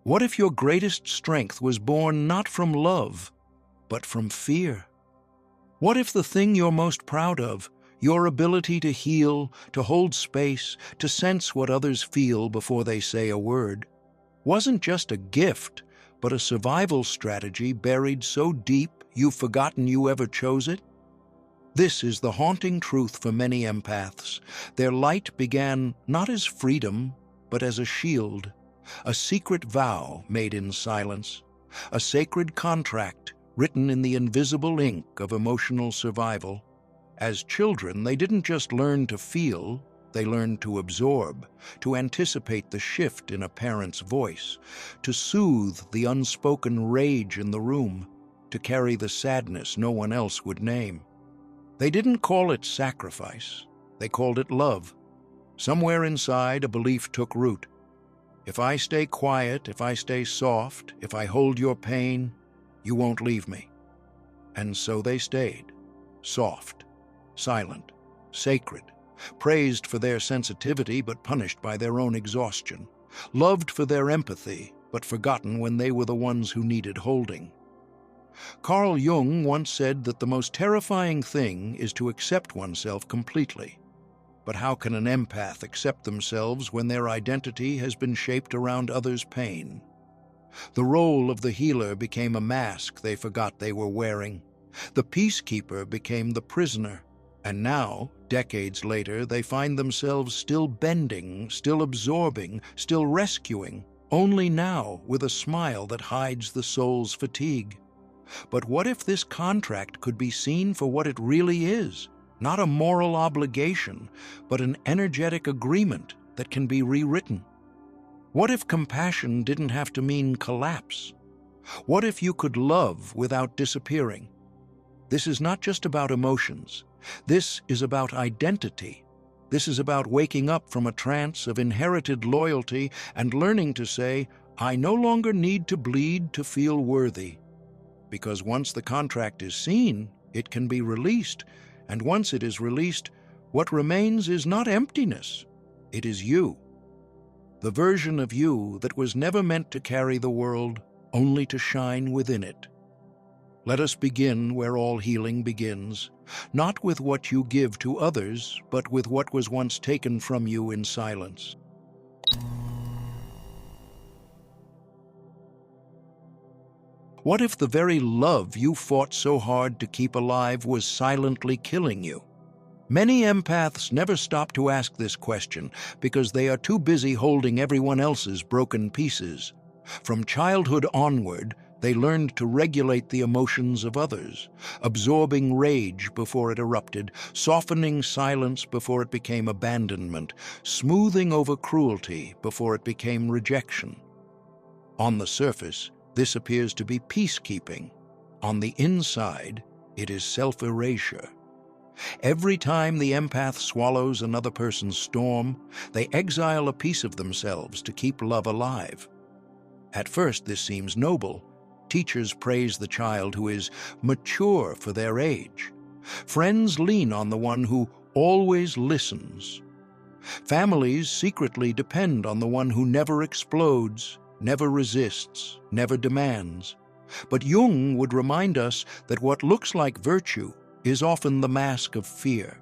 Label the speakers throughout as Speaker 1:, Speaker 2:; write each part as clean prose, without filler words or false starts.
Speaker 1: What if your greatest strength was born not from love, but from fear? What if the thing you're most proud of, your ability to heal, to hold space, to sense what others feel before they say a word, wasn't just a gift, but a survival strategy buried so deep you've forgotten you ever chose it? This is the haunting truth for many empaths. Their light began not as freedom, but as a shield, a secret vow made in silence, a sacred contract written in the invisible ink of emotional survival. As children, they didn't just learn to feel, they learned to absorb, to anticipate the shift in a parent's voice, to soothe the unspoken rage in the room, to carry the sadness no one else would name. They didn't call it sacrifice, they called it love. Somewhere inside, a belief took root. If I stay quiet, if I stay soft, if I hold your pain, you won't leave me. And so they stayed, soft, silent, sacred, praised for their sensitivity but punished by their own exhaustion, loved for their empathy but forgotten when they were the ones who needed holding. Carl Jung once said that the most terrifying thing is to accept oneself completely. But how can an empath accept themselves when their identity has been shaped around others' pain? The role of the healer became a mask they forgot they were wearing. The peacekeeper became the prisoner. And now, decades later, they find themselves still bending, still absorbing, still rescuing, only now with a smile that hides the soul's fatigue. But what if this contract could be seen for what it really is? Not a moral obligation, but an energetic agreement that can be rewritten. What if compassion didn't have to mean collapse? What if you could love without disappearing? This is not just about emotions. This is about identity. This is about waking up from a trance of inherited loyalty and learning to say, I no longer need to bleed to feel worthy. Because once the contract is seen, it can be released. And once it is released, what remains is not emptiness. It is you. The version of you that was never meant to carry the world, only to shine within it. Let us begin where all healing begins, not with what you give to others, but with what was once taken from you in silence. What if the very love you fought so hard to keep alive was silently killing you? Many empaths never stop to ask this question because they are too busy holding everyone else's broken pieces. From childhood onward, they learned to regulate the emotions of others, absorbing rage before it erupted, softening silence before it became abandonment, smoothing over cruelty before it became rejection. On the surface, this appears to be peacekeeping. On the inside, it is self-erasure. Every time the empath swallows another person's storm, they exile a piece of themselves to keep love alive. At first, this seems noble. Teachers praise the child who is mature for their age. Friends lean on the one who always listens. Families secretly depend on the one who never explodes, never resists, never demands. But Jung would remind us that what looks like virtue is often the mask of fear.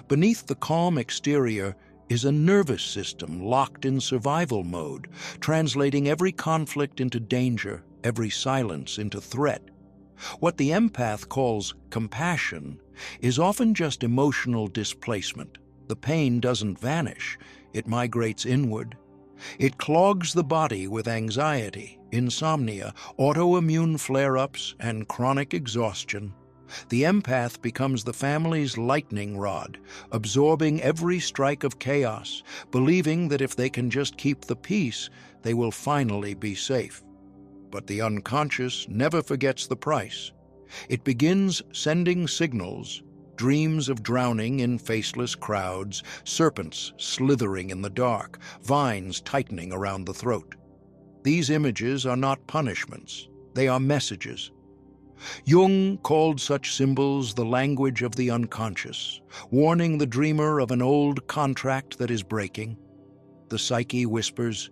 Speaker 1: Beneath the calm exterior is a nervous system locked in survival mode, translating every conflict into danger, every silence into threat. What the empath calls compassion is often just emotional displacement. The pain doesn't vanish, it migrates inward. It clogs the body with anxiety, insomnia, autoimmune flare-ups, and chronic exhaustion. The empath becomes the family's lightning rod, absorbing every strike of chaos, believing that if they can just keep the peace, they will finally be safe. But the unconscious never forgets the price. It begins sending signals, dreams of drowning in faceless crowds, serpents slithering in the dark, vines tightening around the throat. These images are not punishments, they are messages. Jung called such symbols the language of the unconscious, warning the dreamer of an old contract that is breaking. The psyche whispers,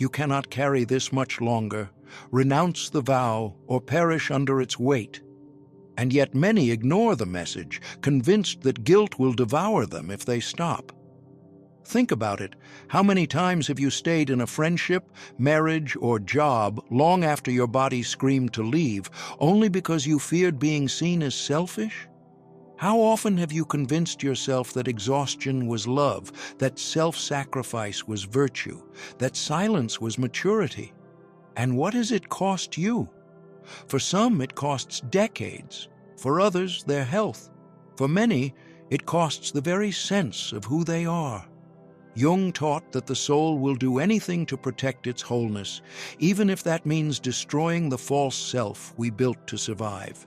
Speaker 1: You cannot carry this much longer. Renounce the vow or perish under its weight. And yet many ignore the message, convinced that guilt will devour them if they stop. Think about it. How many times have you stayed in a friendship, marriage, or job long after your body screamed to leave, only because you feared being seen as selfish? How often have you convinced yourself that exhaustion was love, that self-sacrifice was virtue, that silence was maturity? And what has it cost you? For some, it costs decades. For others, their health. For many, it costs the very sense of who they are. Jung taught that the soul will do anything to protect its wholeness, even if that means destroying the false self we built to survive.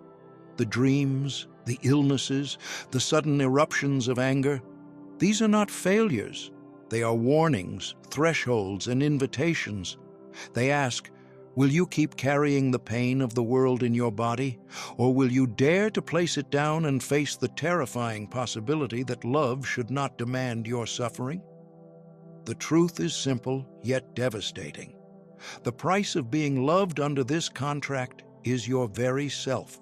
Speaker 1: The dreams, the illnesses, the sudden eruptions of anger, these are not failures. They are warnings, thresholds, and invitations. They ask, will you keep carrying the pain of the world in your body, or will you dare to place it down and face the terrifying possibility that love should not demand your suffering? The truth is simple, yet devastating. The price of being loved under this contract is your very self.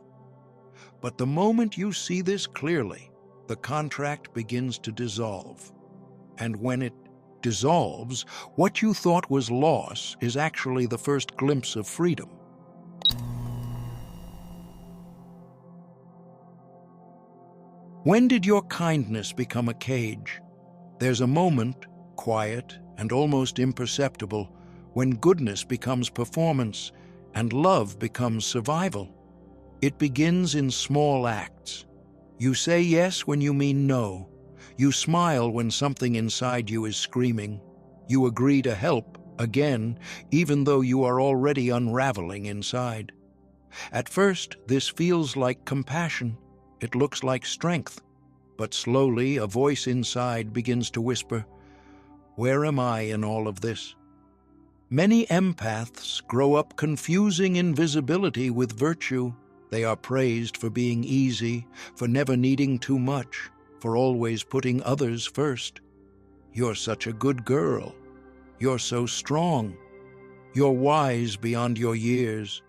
Speaker 1: But the moment you see this clearly, the contract begins to dissolve. And when it dissolves, what you thought was loss is actually the first glimpse of freedom. When did your kindness become a cage? There's a moment, quiet and almost imperceptible, when goodness becomes performance and love becomes survival. It begins in small acts. You say yes when you mean no. You smile when something inside you is screaming. You agree to help, again, even though you are already unraveling inside. At first, this feels like compassion. It looks like strength. But slowly, a voice inside begins to whisper, "Where am I in all of this?" Many empaths grow up confusing invisibility with virtue. They are praised for being easy, for never needing too much, for always putting others first. You're such a good girl. You're so strong. You're wise beyond your years.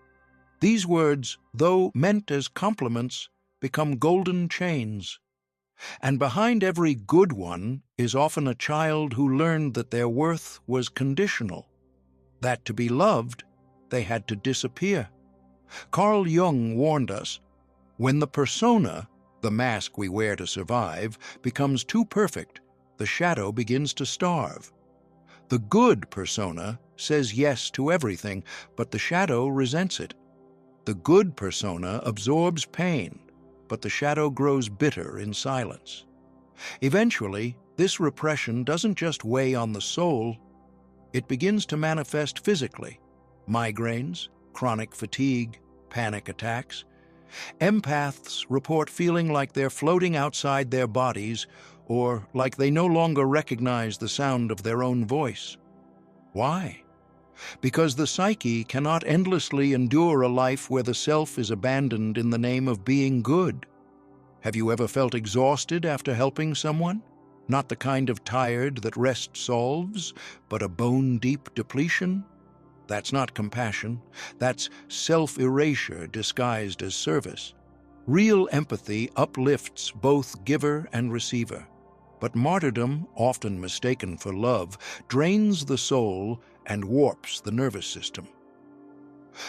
Speaker 1: These words, though meant as compliments, become golden chains. And behind every good one is often a child who learned that their worth was conditional, that to be loved, they had to disappear. Carl Jung warned us, when the persona, the mask we wear to survive, becomes too perfect, the shadow begins to starve. The good persona says yes to everything, but the shadow resents it. The good persona absorbs pain, but the shadow grows bitter in silence. Eventually, this repression doesn't just weigh on the soul, it begins to manifest physically. Migraines, chronic fatigue, panic attacks. Empaths report feeling like they're floating outside their bodies or like they no longer recognize the sound of their own voice. Why? Because the psyche cannot endlessly endure a life where the self is abandoned in the name of being good. Have you ever felt exhausted after helping someone? Not the kind of tired that rest solves, but a bone-deep depletion? That's not compassion. That's self-erasure disguised as service. Real empathy uplifts both giver and receiver. But martyrdom, often mistaken for love, drains the soul and warps the nervous system.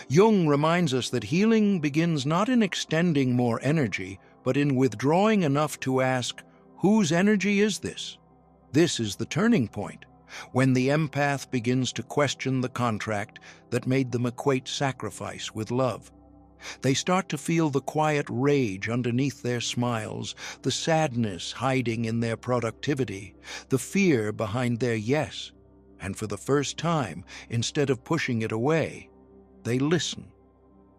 Speaker 1: Jung reminds us that healing begins not in extending more energy, but in withdrawing enough to ask, whose energy is this? This is the turning point, when the empath begins to question the contract that made them equate sacrifice with love. They start to feel the quiet rage underneath their smiles, the sadness hiding in their productivity, the fear behind their yes. And for the first time, instead of pushing it away, they listen.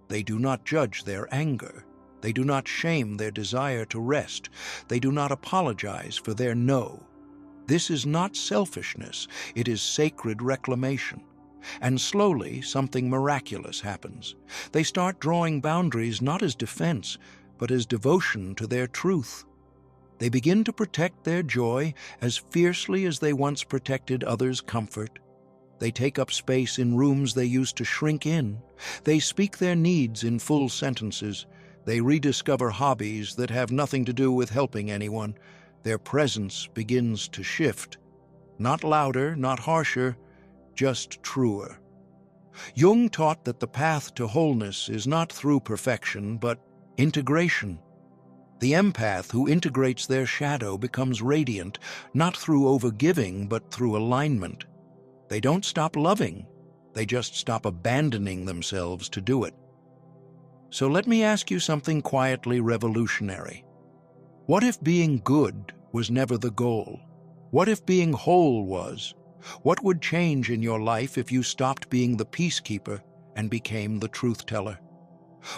Speaker 1: They do not judge their anger. They do not shame their desire to rest. They do not apologize for their no. This is not selfishness. It is sacred reclamation. And slowly, something miraculous happens. They start drawing boundaries not as defense, but as devotion to their truth. They begin to protect their joy as fiercely as they once protected others' comfort. They take up space in rooms they used to shrink in. They speak their needs in full sentences. They rediscover hobbies that have nothing to do with helping anyone. Their presence begins to shift. Not louder, not harsher, just truer. Jung taught that the path to wholeness is not through perfection, but integration. The empath who integrates their shadow becomes radiant, not through overgiving, but through alignment. They don't stop loving, they just stop abandoning themselves to do it. So let me ask you something quietly revolutionary. What if being good was never the goal? What if being whole was? What would change in your life if you stopped being the peacekeeper and became the truth-teller?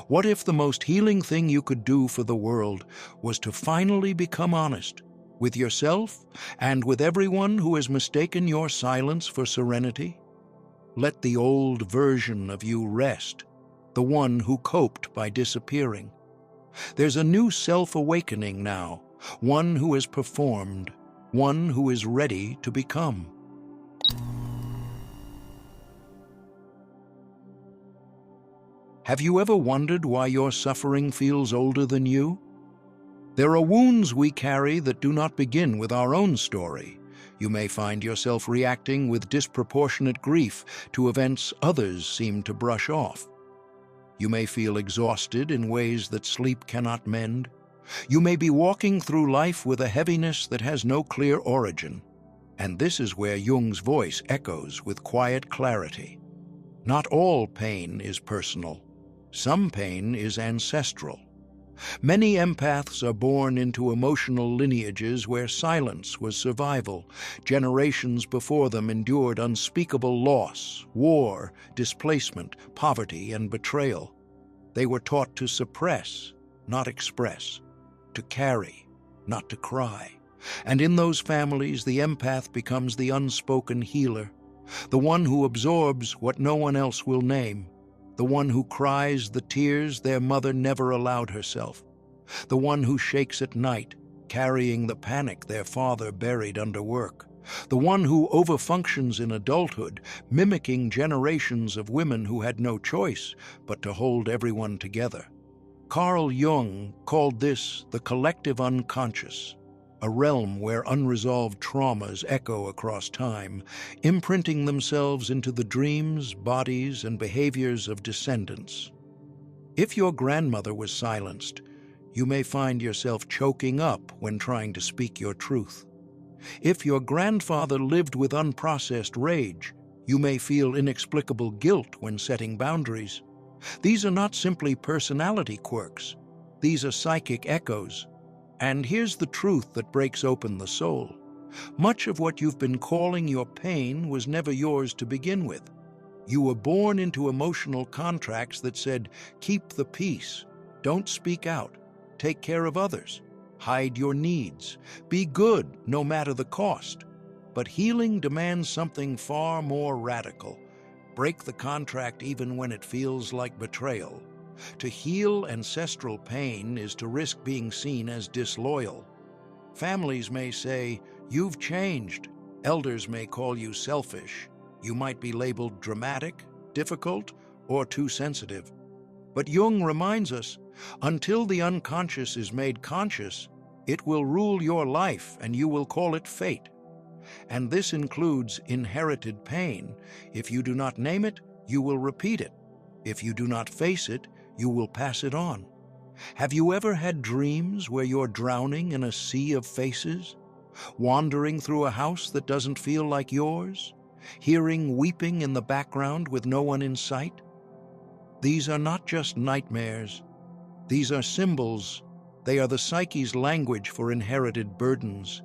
Speaker 1: What if the most healing thing you could do for the world was to finally become honest with yourself and with everyone who has mistaken your silence for serenity? Let the old version of you rest, the one who coped by disappearing. There's a new self-awakening now, one who has performed, one who is ready to become. Have you ever wondered why your suffering feels older than you? There are wounds we carry that do not begin with our own story. You may find yourself reacting with disproportionate grief to events others seem to brush off. You may feel exhausted in ways that sleep cannot mend. You may be walking through life with a heaviness that has no clear origin. And this is where Jung's voice echoes with quiet clarity. Not all pain is personal. Some pain is ancestral. Many empaths are born into emotional lineages where silence was survival. Generations before them endured unspeakable loss, war, displacement, poverty, and betrayal. They were taught to suppress, not express, to carry, not to cry. And in those families, the empath becomes the unspoken healer, the one who absorbs what no one else will name, the one who cries the tears their mother never allowed herself, the one who shakes at night, carrying the panic their father buried under work, the one who overfunctions in adulthood, mimicking generations of women who had no choice but to hold everyone together. Carl Jung called this the collective unconscious, a realm where unresolved traumas echo across time, imprinting themselves into the dreams, bodies, and behaviors of descendants. If your grandmother was silenced, you may find yourself choking up when trying to speak your truth. If your grandfather lived with unprocessed rage, you may feel inexplicable guilt when setting boundaries. These are not simply personality quirks. These are psychic echoes. And here's the truth that breaks open the soul. Much of what you've been calling your pain was never yours to begin with. You were born into emotional contracts that said, keep the peace, don't speak out, take care of others, hide your needs, be good no matter the cost. But healing demands something far more radical. Break the contract even when it feels like betrayal. To heal ancestral pain is to risk being seen as disloyal. Families may say, you've changed. Elders may call you selfish. You might be labeled dramatic, difficult, or too sensitive. But Jung reminds us, until the unconscious is made conscious, it will rule your life and you will call it fate. And this includes inherited pain. If you do not name it, you will repeat it. If you do not face it, you will pass it on. Have you ever had dreams where you're drowning in a sea of faces? Wandering through a house that doesn't feel like yours? Hearing weeping in the background with no one in sight? These are not just nightmares. These are symbols. They are the psyche's language for inherited burdens.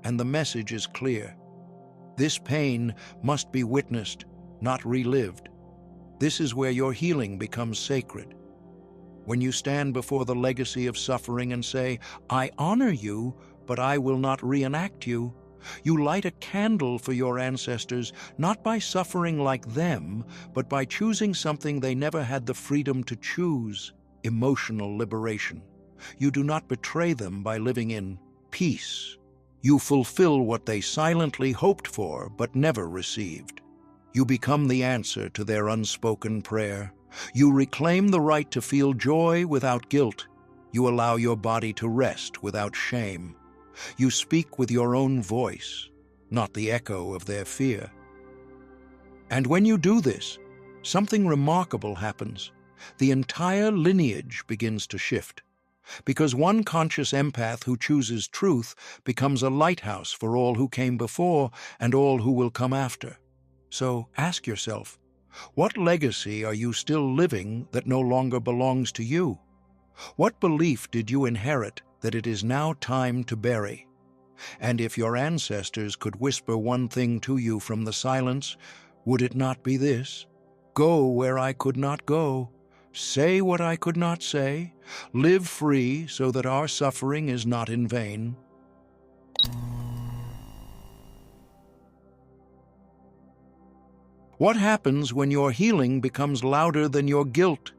Speaker 1: And the message is clear. This pain must be witnessed, not relived. This is where your healing becomes sacred. When you stand before the legacy of suffering and say, I honor you, but I will not reenact you, you light a candle for your ancestors, not by suffering like them, but by choosing something they never had the freedom to choose, emotional liberation. You do not betray them by living in peace. You fulfill what they silently hoped for but never received. You become the answer to their unspoken prayer. You reclaim the right to feel joy without guilt. You allow your body to rest without shame. You speak with your own voice, not the echo of their fear. And when you do this, something remarkable happens. The entire lineage begins to shift. Because one conscious empath who chooses truth becomes a lighthouse for all who came before and all who will come after. So ask yourself, what legacy are you still living that no longer belongs to you? What belief did you inherit that it is now time to bury? And if your ancestors could whisper one thing to you from the silence, would it not be this? Go where I could not go. Say what I could not say. Live free so that our suffering is not in vain. What happens when your healing becomes louder than your guilt?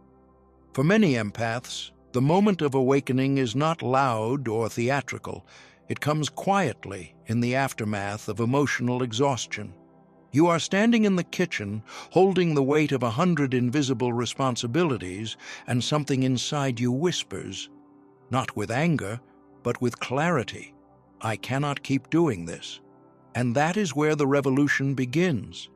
Speaker 1: For many empaths, the moment of awakening is not loud or theatrical. It comes quietly in the aftermath of emotional exhaustion. You are standing in the kitchen, holding the weight of 100 invisible responsibilities, and something inside you whispers, not with anger, but with clarity, I cannot keep doing this. And that is where the revolution begins.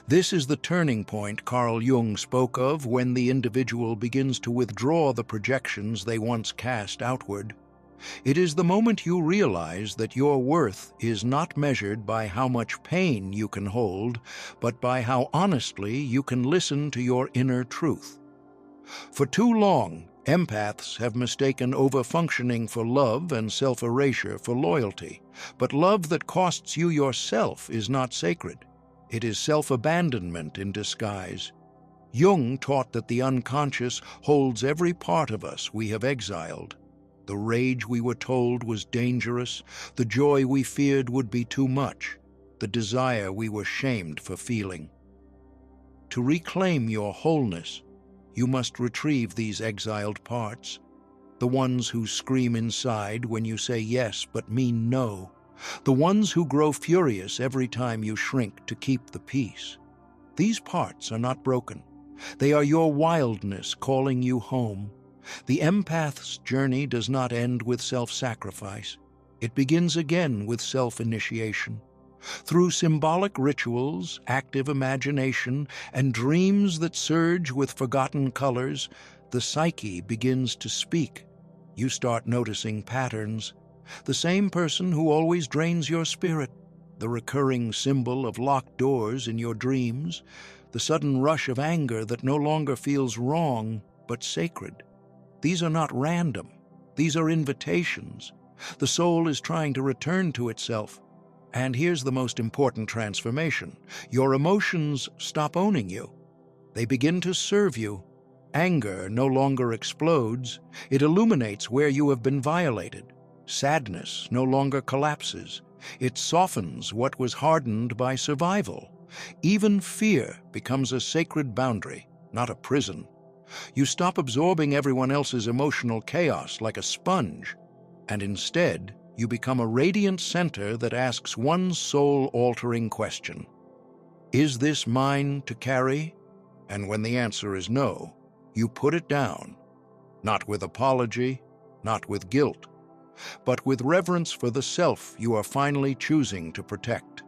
Speaker 1: This is the turning point Carl Jung spoke of when the individual begins to withdraw the projections they once cast outward. It is the moment you realize that your worth is not measured by how much pain you can hold, but by how honestly you can listen to your inner truth. For too long, empaths have mistaken overfunctioning for love and self-erasure for loyalty. But love that costs you yourself is not sacred. It is self-abandonment in disguise. Jung taught that the unconscious holds every part of us we have exiled. The rage we were told was dangerous, the joy we feared would be too much, the desire we were shamed for feeling. To reclaim your wholeness, you must retrieve these exiled parts, the ones who scream inside when you say yes but mean no, the ones who grow furious every time you shrink to keep the peace. These parts are not broken. They are your wildness calling you home. The empath's journey does not end with self-sacrifice. It begins again with self-initiation. Through symbolic rituals, active imagination, and dreams that surge with forgotten colors, the psyche begins to speak. You start noticing patterns. The same person who always drains your spirit, the recurring symbol of locked doors in your dreams, the sudden rush of anger that no longer feels wrong but sacred. These are not random. These are invitations. The soul is trying to return to itself. And here's the most important transformation. Your emotions stop owning you. They begin to serve you. Anger no longer explodes. It illuminates where you have been violated. Sadness no longer collapses. It softens what was hardened by survival. Even fear becomes a sacred boundary, not a prison. You stop absorbing everyone else's emotional chaos like a sponge, and instead, you become a radiant center that asks one soul-altering question. Is this mine to carry? And when the answer is no, you put it down, not with apology, not with guilt, but with reverence for the self you are finally choosing to protect.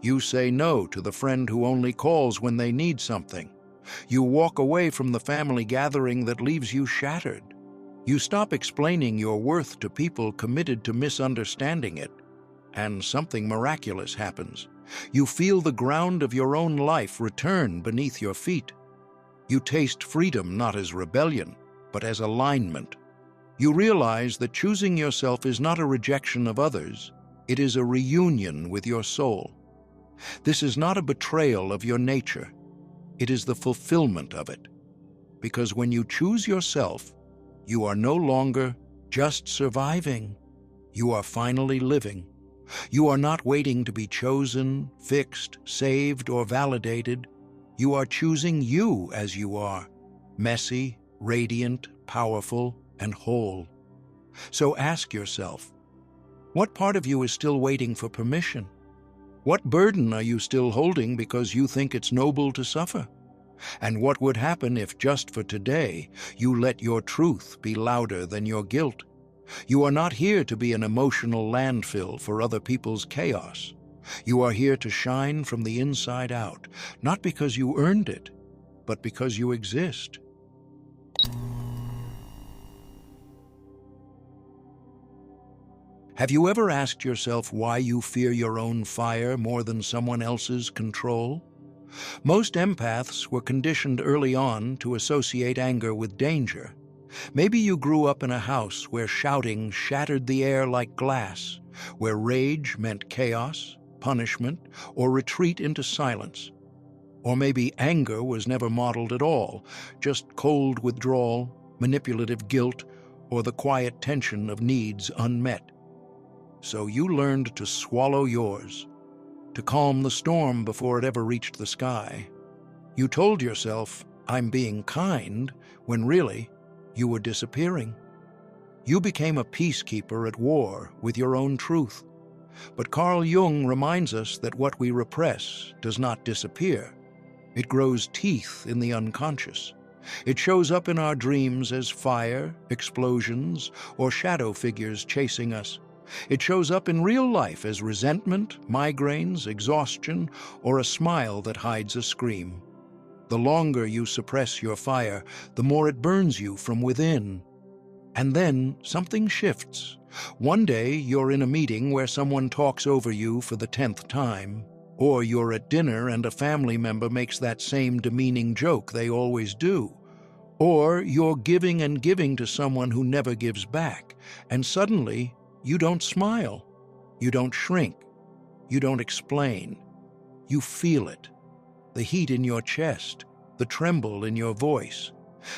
Speaker 1: You say no to the friend who only calls when they need something. You walk away from the family gathering that leaves you shattered. You stop explaining your worth to people committed to misunderstanding it, and something miraculous happens. You feel the ground of your own life return beneath your feet. You taste freedom not as rebellion, but as alignment. You realize that choosing yourself is not a rejection of others, it is a reunion with your soul. This is not a betrayal of your nature. It is the fulfillment of it. Because when you choose yourself, you are no longer just surviving. You are finally living. You are not waiting to be chosen, fixed, saved, or validated. You are choosing you as you are, messy, radiant, powerful, and whole. So ask yourself, what part of you is still waiting for permission? What burden are you still holding because you think it's noble to suffer? And what would happen if, just for today, you let your truth be louder than your guilt? You are not here to be an emotional landfill for other people's chaos. You are here to shine from the inside out, not because you earned it, but because you exist. Have you ever asked yourself why you fear your own fire more than someone else's control? Most empaths were conditioned early on to associate anger with danger. Maybe you grew up in a house where shouting shattered the air like glass, where rage meant chaos, punishment, or retreat into silence. Or maybe anger was never modeled at all, just cold withdrawal, manipulative guilt, or the quiet tension of needs unmet. So you learned to swallow yours, to calm the storm before it ever reached the sky. You told yourself, "I'm being kind," when really, you were disappearing. You became a peacekeeper at war with your own truth. But Carl Jung reminds us that what we repress does not disappear. It grows teeth in the unconscious. It shows up in our dreams as fire, explosions, or shadow figures chasing us. It shows up in real life as resentment, migraines, exhaustion, or a smile that hides a scream. The longer you suppress your fire, the more it burns you from within. And then something shifts. One day you're in a meeting where someone talks over you for the 10th time, or you're at dinner and a family member makes that same demeaning joke they always do. Or you're giving and giving to someone who never gives back, and suddenly you don't smile, you don't shrink, you don't explain. You feel it. The heat in your chest, the tremble in your voice,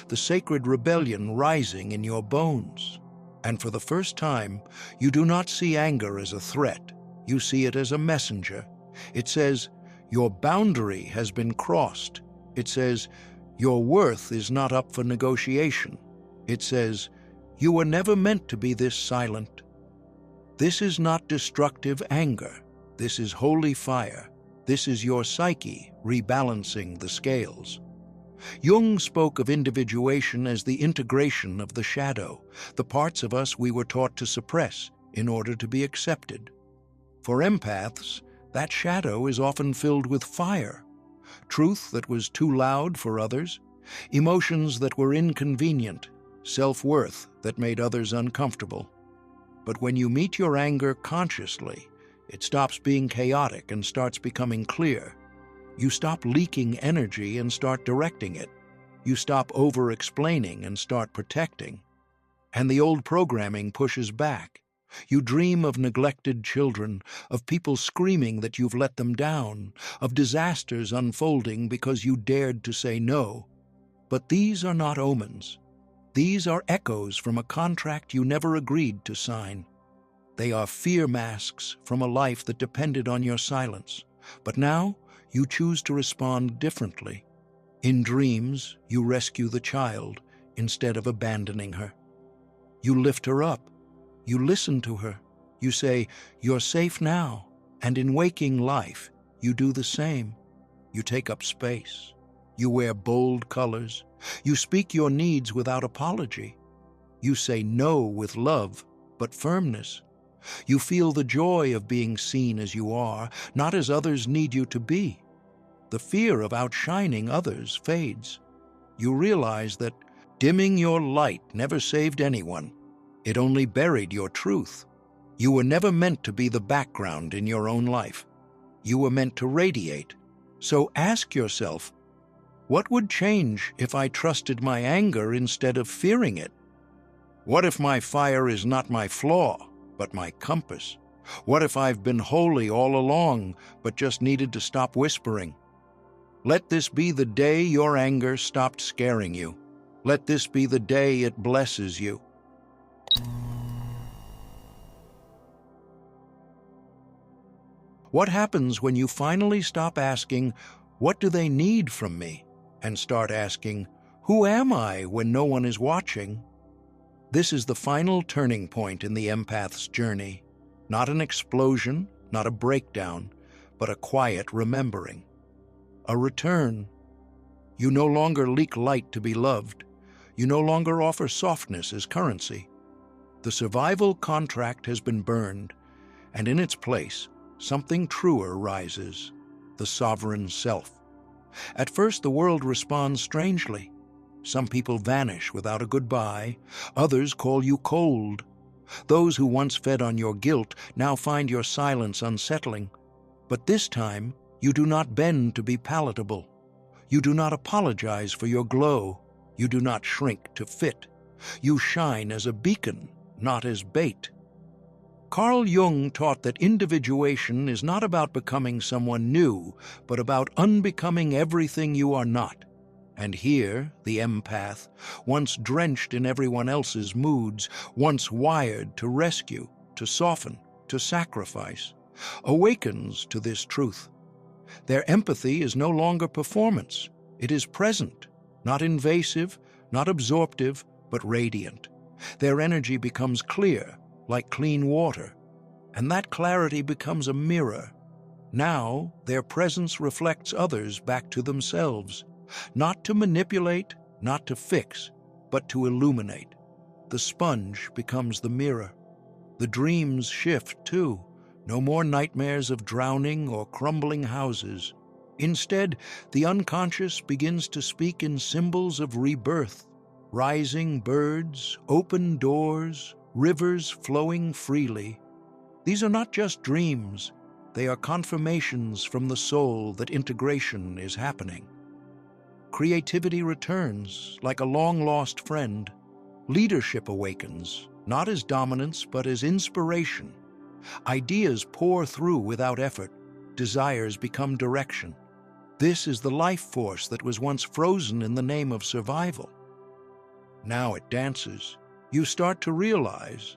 Speaker 1: the sacred rebellion rising in your bones. And for the first time, you do not see anger as a threat. You see it as a messenger. It says, your boundary has been crossed. It says, your worth is not up for negotiation. It says, you were never meant to be this silent. This is not destructive anger. This is holy fire. This is your psyche rebalancing the scales. Jung spoke of individuation as the integration of the shadow, the parts of us we were taught to suppress in order to be accepted. For empaths, that shadow is often filled with fire, truth that was too loud for others, emotions that were inconvenient, self-worth that made others uncomfortable. But when you meet your anger consciously, it stops being chaotic and starts becoming clear. You stop leaking energy and start directing it. You stop over-explaining and start protecting. And the old programming pushes back. You dream of neglected children, of people screaming that you've let them down, of disasters unfolding because you dared to say no. But these are not omens. These are echoes from a contract you never agreed to sign. They are fear masks from a life that depended on your silence. But now, you choose to respond differently. In dreams, you rescue the child instead of abandoning her. You lift her up. You listen to her. You say, you're safe now. And in waking life, you do the same. You take up space. You wear bold colors. You speak your needs without apology. You say no with love, but firmness. You feel the joy of being seen as you are, not as others need you to be. The fear of outshining others fades. You realize that dimming your light never saved anyone. It only buried your truth. You were never meant to be the background in your own life. You were meant to radiate. So ask yourself, what would change if I trusted my anger instead of fearing it? What if my fire is not my flaw, but my compass? What if I've been holy all along, but just needed to stop whispering? Let this be the day your anger stopped scaring you. Let this be the day it blesses you. What happens when you finally stop asking, what do they need from me? And start asking, who am I when no one is watching? This is the final turning point in the empath's journey. Not an explosion, not a breakdown, but a quiet remembering. A return. You no longer leak light to be loved. You no longer offer softness as currency. The survival contract has been burned, and in its place, something truer rises, the sovereign self. At first, the world responds strangely. Some people vanish without a goodbye. Others call you cold. Those who once fed on your guilt now find your silence unsettling. But this time, you do not bend to be palatable. You do not apologize for your glow. You do not shrink to fit. You shine as a beacon, not as bait. Carl Jung taught that individuation is not about becoming someone new, but about unbecoming everything you are not. And here, the empath, once drenched in everyone else's moods, once wired to rescue, to soften, to sacrifice, awakens to this truth. Their empathy is no longer performance. It is present, not invasive, not absorptive, but radiant. Their energy becomes clear, like clean water, and that clarity becomes a mirror. Now, their presence reflects others back to themselves, not to manipulate, not to fix, but to illuminate. The sponge becomes the mirror. The dreams shift, too. No more nightmares of drowning or crumbling houses. Instead, the unconscious begins to speak in symbols of rebirth. Rising birds, open doors, rivers flowing freely. These are not just dreams. They are confirmations from the soul that integration is happening. Creativity returns like a long-lost friend. Leadership awakens, not as dominance, but as inspiration. Ideas pour through without effort. Desires become direction. This is the life force that was once frozen in the name of survival. Now it dances. You start to realize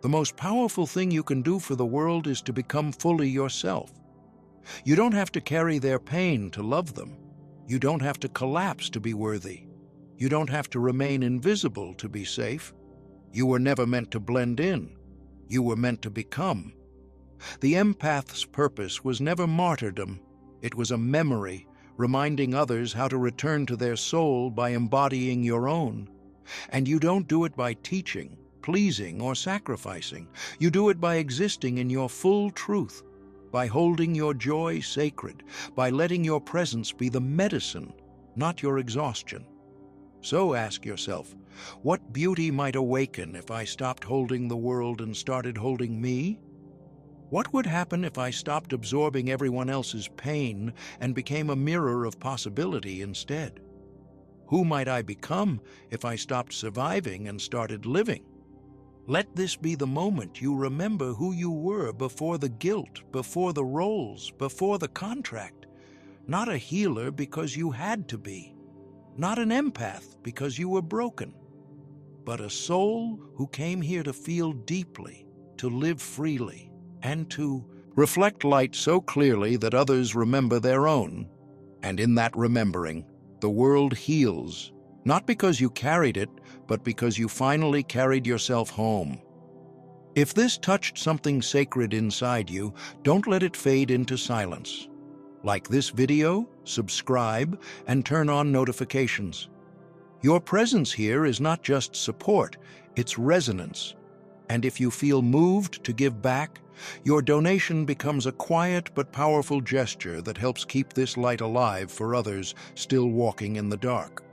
Speaker 1: the most powerful thing you can do for the world is to become fully yourself. You don't have to carry their pain to love them. You don't have to collapse to be worthy. You don't have to remain invisible to be safe. You were never meant to blend in. You were meant to become. The empath's purpose was never martyrdom. It was a memory, reminding others how to return to their soul by embodying your own. And you don't do it by teaching, pleasing, or sacrificing. You do it by existing in your full truth, by holding your joy sacred, by letting your presence be the medicine, not your exhaustion. So ask yourself, what beauty might awaken if I stopped holding the world and started holding me? What would happen if I stopped absorbing everyone else's pain and became a mirror of possibility instead? Who might I become if I stopped surviving and started living? Let this be the moment you remember who you were before the guilt, before the roles, before the contract. Not a healer because you had to be. Not an empath because you were broken. But a soul who came here to feel deeply, to live freely, and to reflect light so clearly that others remember their own. And in that remembering, the world heals, not because you carried it, but because you finally carried yourself home. If this touched something sacred inside you, don't let it fade into silence. Like this video, subscribe, and turn on notifications. Your presence here is not just support, it's resonance. And if you feel moved to give back, your donation becomes a quiet but powerful gesture that helps keep this light alive for others still walking in the dark.